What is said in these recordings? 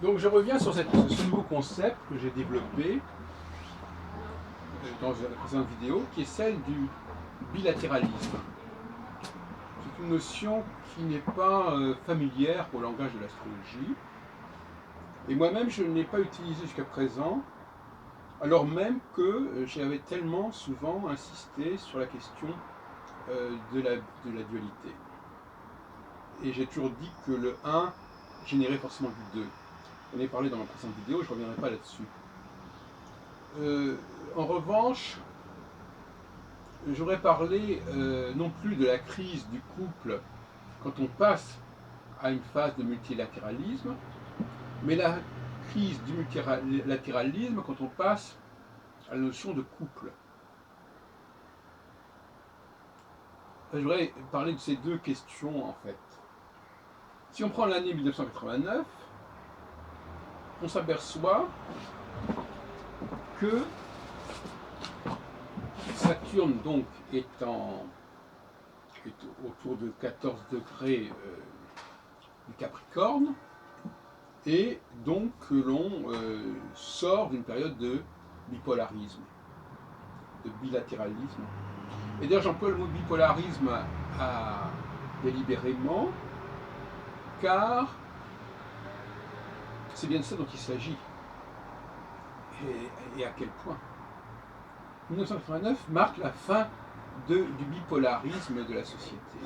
Donc je reviens sur ce nouveau concept que j'ai développé dans la précédente vidéo, qui est celle du bilatéralisme. C'est une notion qui n'est pas familière au langage de l'astrologie, et moi-même je ne l'ai pas utilisée jusqu'à présent, alors même que j'avais tellement souvent insisté sur la question de la dualité. Et j'ai toujours dit que le 1 générait forcément du 2. On en a parlé dans ma précédente vidéo, je ne reviendrai pas là-dessus. En revanche, j'aurais parlé non plus de la crise du couple quand on passe à une phase de multilatéralisme, mais la crise du multilatéralisme quand on passe à la notion de couple. Je voudrais parler de ces deux questions en fait. Si on prend l'année 1989, on s'aperçoit que Saturne donc est autour de 14 degrés du Capricorne, et donc que l'on sort d'une période de bipolarisme, de bilatéralisme. Et d'ailleurs j'emploie le mot bipolarisme délibérément, car c'est bien de ça dont il s'agit. Et à quel point 1989 marque la fin du bipolarisme de la société,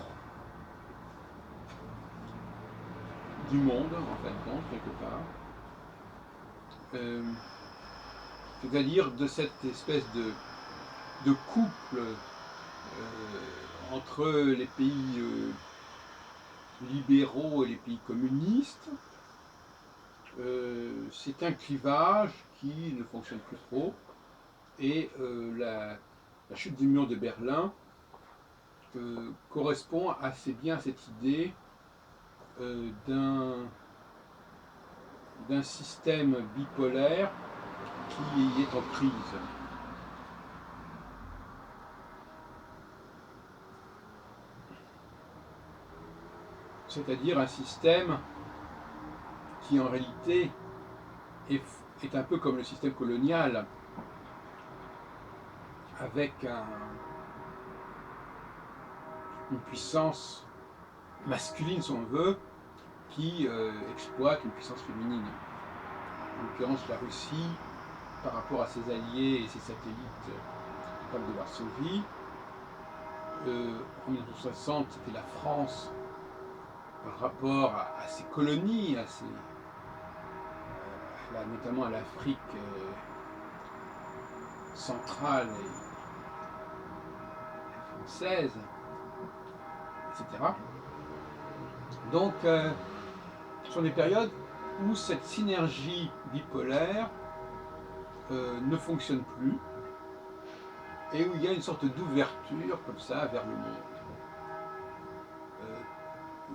du monde en fin de compte, quelque part. C'est-à-dire de cette espèce de couple entre les pays libéraux et les pays communistes. C'est un clivage qui ne fonctionne plus trop, et la chute du mur de Berlin correspond assez bien à cette idée d'un système bipolaire qui est en crise. C'est-à-dire un système qui en réalité est un peu comme le système colonial, avec une puissance masculine, si on veut, qui exploite une puissance féminine. En l'occurrence la Russie, par rapport à ses alliés et ses satellites, comme de Varsovie. En 1960, c'était la France par rapport à ses colonies, notamment à l'Afrique centrale et française, etc. Donc, ce sont des périodes où cette synergie bipolaire ne fonctionne plus, et où il y a une sorte d'ouverture comme ça vers le monde,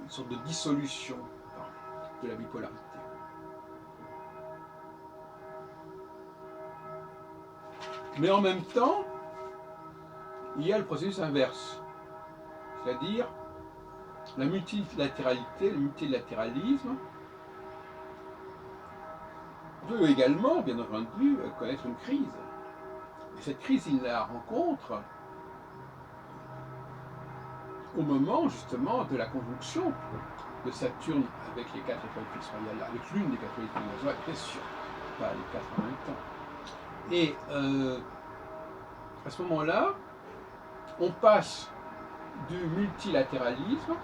une sorte de dissolution de la bipolarité. Mais en même temps, il y a le processus inverse, c'est-à-dire la multilatéralité, le multilatéralisme peut également, bien entendu, connaître une crise. Et cette crise, il la rencontre au moment justement de la conjonction de Saturne avec les 4 étoiles fixes royales, avec l'une des 4 étoiles fixes royales, bien sûr, pas les 4 en même temps. Et à ce moment-là, on passe du multilatéralisme,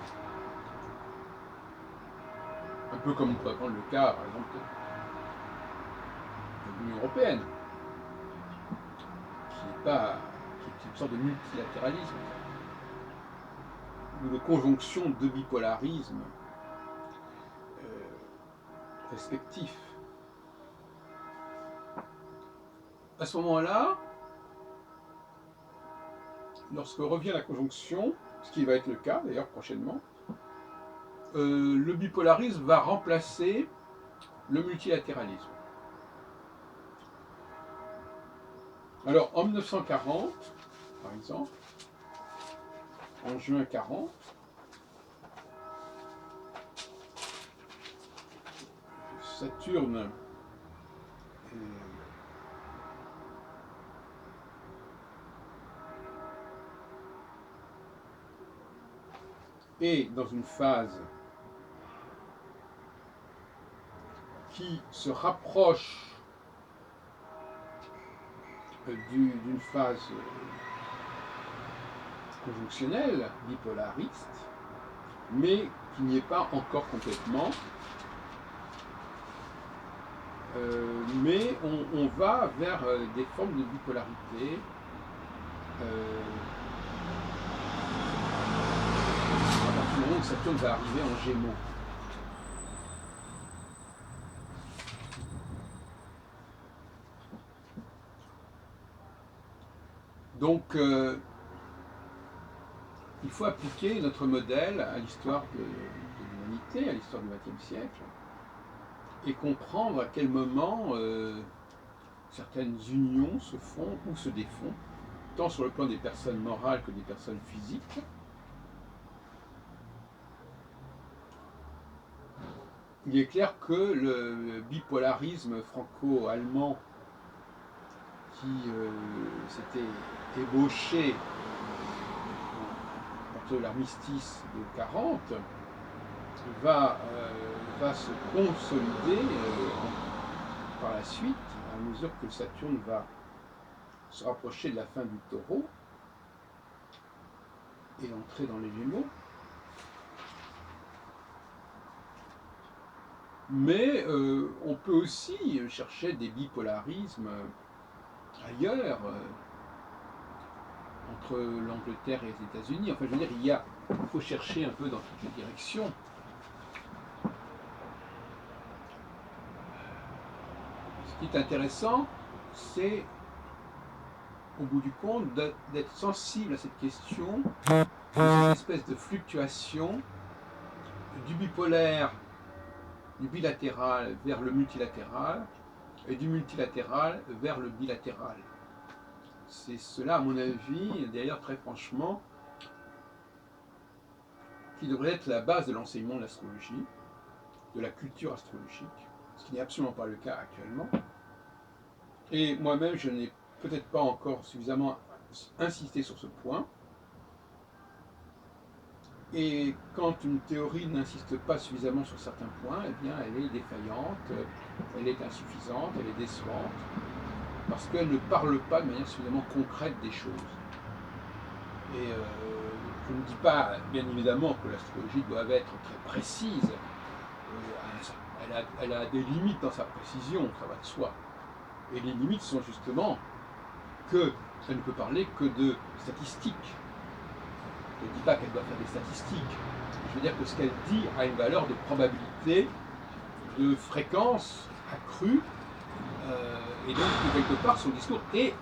un peu comme on peut prendre le cas, par exemple, de l'Union européenne, qui est une sorte de multilatéralisme, ou de conjonction de bipolarisme respectifs. À ce moment-là, lorsque revient la conjonction, ce qui va être le cas d'ailleurs prochainement, le bipolarisme va remplacer le multilatéralisme. Alors en 1940, par exemple, en juin 40. Saturne est dans une phase qui se rapproche d'une phase conjonctionnelle, bipolariste, mais qui n'y est pas encore complètement. Mais on va vers des formes de bipolarité à partir du moment où Saturne va arriver en Gémeaux. Donc, il faut appliquer notre modèle à l'histoire de l'humanité, à l'histoire du XXe siècle, et comprendre à quel moment certaines unions se font ou se défont, tant sur le plan des personnes morales que des personnes physiques. Il est clair que le bipolarisme franco-allemand qui s'était ébauché entre l'armistice de 40 va se consolider par la suite, à mesure que Saturne va se rapprocher de la fin du Taureau et entrer dans les Gémeaux. Mais on peut aussi chercher des bipolarismes ailleurs, entre l'Angleterre et les États-Unis. Enfin, je veux dire, il faut chercher un peu dans toutes les directions. Ce qui est intéressant, c'est, au bout du compte, d'être sensible à cette question, de cette espèce de fluctuation du bipolaire, du bilatéral vers le multilatéral, et du multilatéral vers le bilatéral. C'est cela, à mon avis, d'ailleurs très franchement, qui devrait être la base de l'enseignement de l'astrologie, de la culture astrologique, ce qui n'est absolument pas le cas actuellement. Et moi-même, je n'ai peut-être pas encore suffisamment insisté sur ce point. Et quand une théorie n'insiste pas suffisamment sur certains points, eh bien, elle est défaillante, elle est insuffisante, elle est décevante, parce qu'elle ne parle pas de manière suffisamment concrète des choses. Et je ne dis pas, bien évidemment, que l'astrologie doit être très précise. Elle a des limites dans sa précision, ça va de soi. Et les limites sont justement qu'elle ne peut parler que de statistiques. Je ne dis pas qu'elle doit faire des statistiques. Je veux dire que ce qu'elle dit a une valeur de probabilité, de fréquence accrue, et donc quelque part son discours est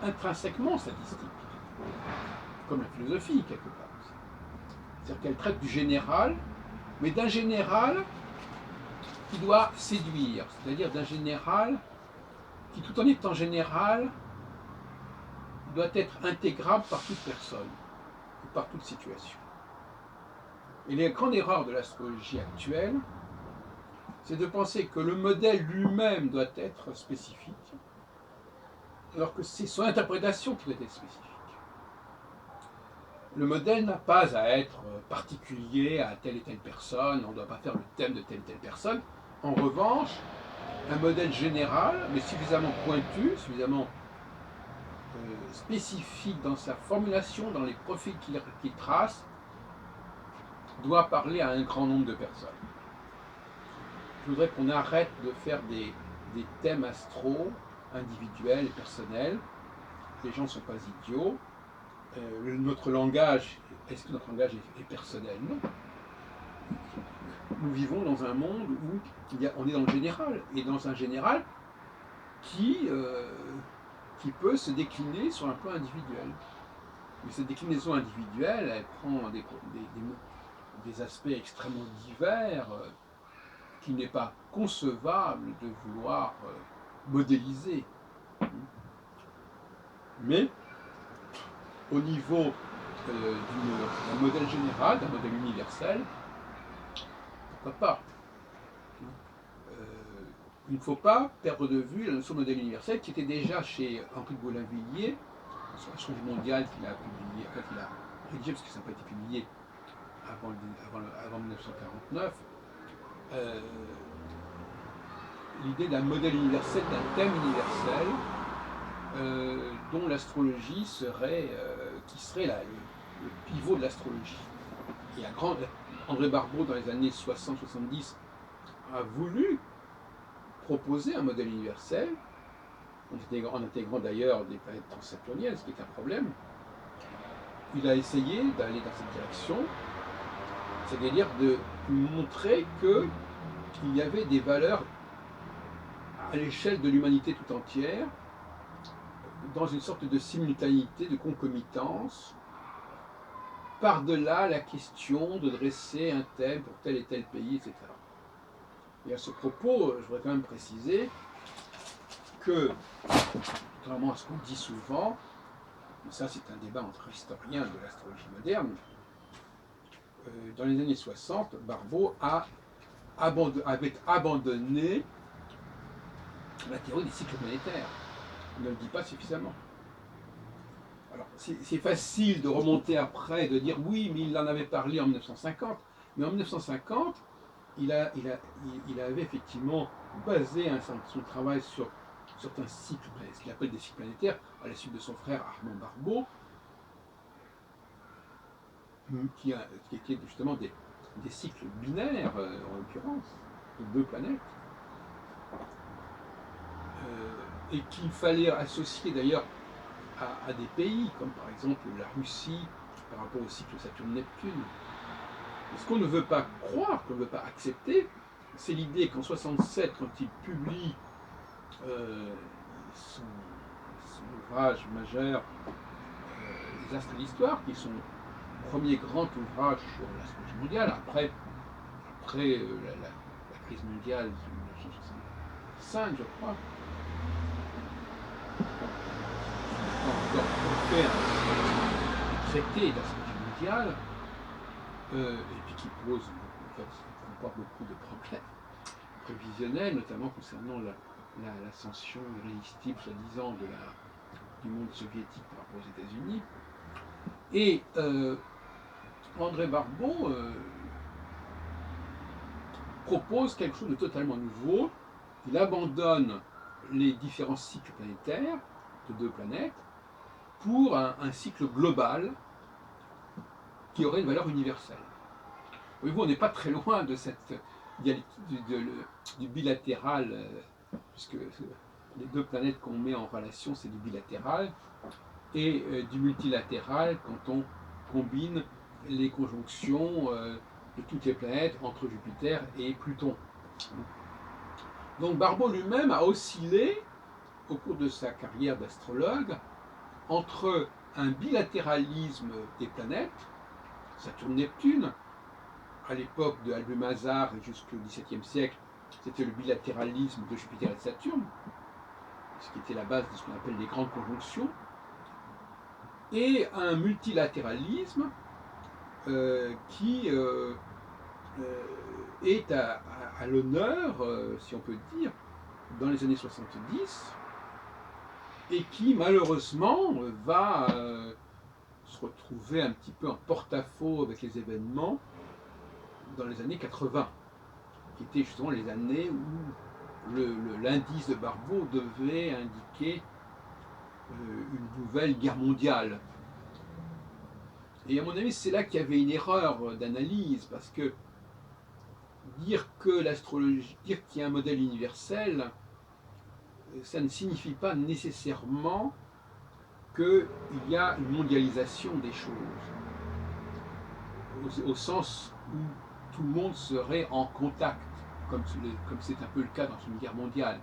intrinsèquement statistique, comme la philosophie quelque part. C'est-à-dire qu'elle traite du général, mais d'un général qui doit séduire, c'est-à-dire d'un général qui, tout en étant général, doit être intégrable par toute personne, ou par toute situation. Et la grande erreur de l'astrologie actuelle, c'est de penser que le modèle lui-même doit être spécifique, alors que c'est son interprétation qui doit être spécifique. Le modèle n'a pas à être particulier à telle et telle personne, on ne doit pas faire le thème de telle et telle personne. En revanche, un modèle général, mais suffisamment pointu, suffisamment spécifique dans sa formulation, dans les profils qu'il trace, doit parler à un grand nombre de personnes. Je voudrais qu'on arrête de faire des thèmes astro, individuels et personnels. Les gens ne sont pas idiots. Notre langage, est-ce que notre langage est personnel? Non. Nous vivons dans un monde où on est dans le général, et dans un général qui peut se décliner sur un plan individuel. Mais cette déclinaison individuelle, elle prend des aspects extrêmement divers, qu'il n'est pas concevable de vouloir modéliser. Mais au niveau d'un modèle général, d'un modèle universel, pourquoi pas? Il ne faut pas perdre de vue la notion de modèle universel qui était déjà chez Henri de Boulainvilliers, sur l'astrologie mondiale qu'il a publié, en fait, il a rédigé parce que ça n'a pas été publié avant 1949. L'idée d'un modèle universel, d'un thème universel, dont l'astrologie serait, qui serait le pivot de l'astrologie. Et André Barbeau, dans les années 60-70, a voulu proposer un modèle universel, en intégrant d'ailleurs des planètes transsaturniennes, ce qui est un problème. Il a essayé d'aller dans cette direction, c'est-à-dire de montrer qu'il y avait des valeurs à l'échelle de l'humanité tout entière, dans une sorte de simultanéité, de concomitance, par-delà la question de dresser un thème pour tel et tel pays, etc. Et à ce propos, je voudrais quand même préciser que, contrairement à ce qu'on dit souvent, mais ça c'est un débat entre historiens de l'astrologie moderne, dans les années 60, Barbeau avait abandonné la théorie des cycles planétaires. Il ne le dit pas suffisamment. Alors, c'est facile de remonter après, de dire oui, mais il en avait parlé en 1950. Mais en 1950, il avait effectivement basé son travail sur certains cycles, ce qu'il appelle des cycles planétaires, à la suite de son frère Armand Barbeau, qui étaient justement des cycles binaires, en l'occurrence, de deux planètes, et qu'il fallait associer d'ailleurs à des pays, comme par exemple la Russie, par rapport au cycle Saturne-Neptune. Ce qu'on ne veut pas croire, qu'on ne veut pas accepter, c'est l'idée qu'en 67, quand il publie son ouvrage majeur, Les Astres de l'Histoire, qui est son premier grand ouvrage sur l'astrologie mondiale, après la crise mondiale de 1965, je crois, on fait un traité d'astrologie mondiale, et puis qui pose, en fait, comporte beaucoup de problèmes prévisionnels, notamment concernant l'ascension irrésistible, soi-disant, du monde soviétique par rapport aux États-Unis. Et André Barbeau propose quelque chose de totalement nouveau. Il abandonne les différents cycles planétaires de deux planètes pour un cycle global qui aurait une valeur universelle. Voyez-vous, on n'est pas très loin de cette du bilatéral, puisque les deux planètes qu'on met en relation, c'est du bilatéral, et du multilatéral quand on combine les conjonctions de toutes les planètes entre Jupiter et Pluton. Donc Barbeau lui-même a oscillé au cours de sa carrière d'astrologue entre un bilatéralisme des planètes, Saturne-Neptune, à l'époque de Albumazzar et jusqu'au XVIIe siècle, c'était le bilatéralisme de Jupiter et de Saturne, ce qui était la base de ce qu'on appelle les grandes conjonctions, et un multilatéralisme qui est à l'honneur, si on peut dire, dans les années 70, et qui malheureusement va se retrouver un petit peu en porte-à-faux avec les événements dans les années 80, qui étaient justement les années où l'indice de Barbeau devait indiquer une nouvelle guerre mondiale. Et à mon avis, c'est là qu'il y avait une erreur d'analyse, parce que dire qu'il y a un modèle universel, ça ne signifie pas nécessairement qu'il y a une mondialisation des choses, au sens où tout le monde serait en contact, comme c'est un peu le cas dans une guerre mondiale.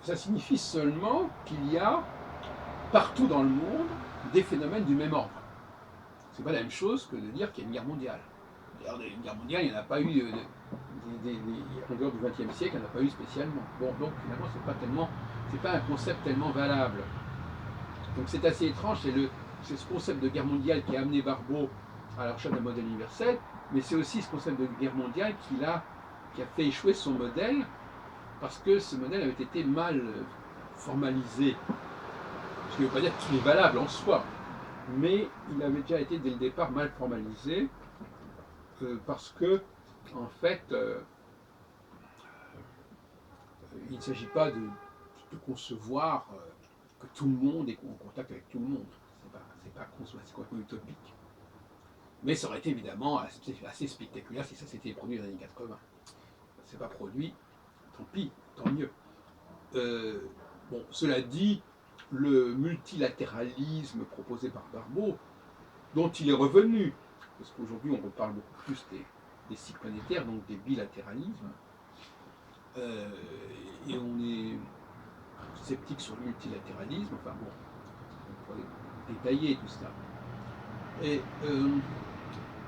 Ça signifie seulement qu'il y a partout dans le monde des phénomènes du même ordre. C'est pas la même chose que de dire qu'il y a une guerre mondiale. D'ailleurs, une guerre mondiale, il n'y en a pas eu en dehors du XXe siècle, il n'y en a pas eu spécialement. Bon, donc finalement, c'est pas un concept tellement valable. Donc c'est assez étrange, c'est ce concept de guerre mondiale qui a amené Barbault à la recherche d'un modèle universel, mais c'est aussi ce concept de guerre mondiale qui a fait échouer son modèle, parce que ce modèle avait été mal formalisé. Ce qui ne veut pas dire qu'il est valable en soi, mais il avait déjà été dès le départ mal formalisé, parce que, en fait, il ne s'agit pas de concevoir que tout le monde est en contact avec tout le monde. C'est pas complètement utopique. Mais ça aurait été évidemment assez spectaculaire si ça s'était produit dans les années 80. Ça ne s'est pas produit, tant pis, tant mieux. Bon, cela dit, le multilatéralisme proposé par Barbault, dont il est revenu, parce qu'aujourd'hui on reparle beaucoup plus des cycles planétaires, donc des bilatéralismes, et on est sceptique sur le multilatéralisme, enfin bon, on pourrait détailler tout cela. Et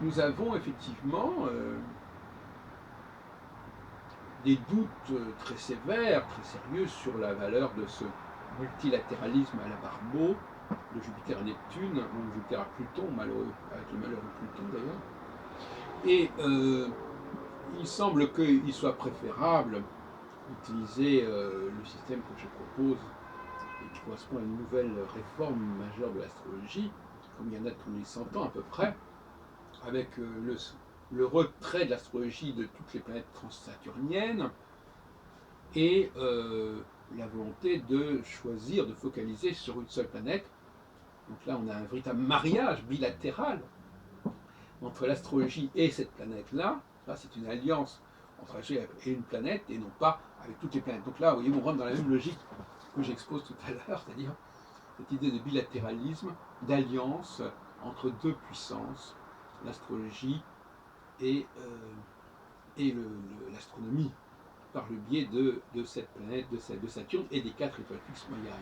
nous avons effectivement des doutes très sévères, très sérieux sur la valeur de ce multilatéralisme à la Barbault, de Jupiter à Neptune, ou Jupiter à Pluton, malheureux, avec le malheureux Pluton d'ailleurs. Et il semble qu'il soit préférable d'utiliser le système que je propose et qui correspond à une nouvelle réforme majeure de l'astrologie, comme il y en a tous les 100 ans à peu près, avec le retrait de l'astrologie de toutes les planètes transsaturniennes et la volonté de choisir, de focaliser sur une seule planète. Donc là, on a un véritable mariage bilatéral entre l'astrologie et cette planète-là. Là, c'est une alliance entre l'astrologie et une planète et non pas avec toutes les planètes. Donc là, vous voyez, on rentre dans la même logique que j'expose tout à l'heure, c'est-à-dire cette idée de bilatéralisme, d'alliance entre deux puissances, l'astrologie et l'astronomie, par le biais de cette planète, de Saturne et des 4 étoiles fixes moyennes.